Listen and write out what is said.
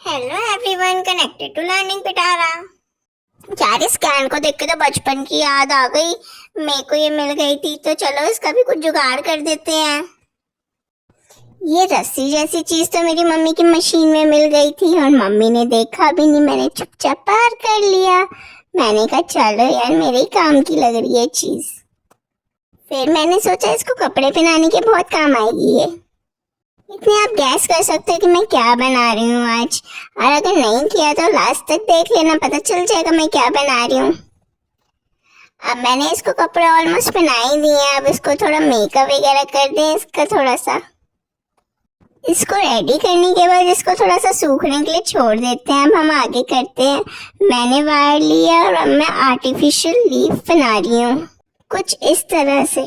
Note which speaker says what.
Speaker 1: Hello everyone, connected to learning Pitara. यार इस can को देख के तो बचपन की याद आ गई। मेरे को ये मिल गई थी तो चलो इसका भी कुछ जुगाड़ कर देते हैं। ये रस्सी जैसी चीज तो मेरी मम्मी की मशीन में मिल गई थी और मम्मी ने देखा भी नहीं, मैंने चुपचाप पार कर लिया। मैंने कहा चलो यार मेरे ही काम की लग रही है चीज। फिर मैंने सोचा इसको कपड़े पहनाने के बहुत काम आएगी ये। इतने आप गैस कर सकते हो कि मैं क्या बना रही हूँ आज, और अगर नहीं किया तो लास्ट तक देख लेना, पता चल जाएगा मैं क्या बना रही हूँ। अब मैंने इसको कपड़े ऑलमोस्ट पहना ही दिए हैं। अब इसको थोड़ा मेकअप वगैरह कर दें इसका थोड़ा सा। इसको रेडी करने के बाद इसको थोड़ा सा सूखने के लिए छोड़ देते हैं। अब हम आगे करते हैं। मैंने वायर लिया और अब मैं आर्टिफिशियल लीफ बना रही हूँ कुछ इस तरह से।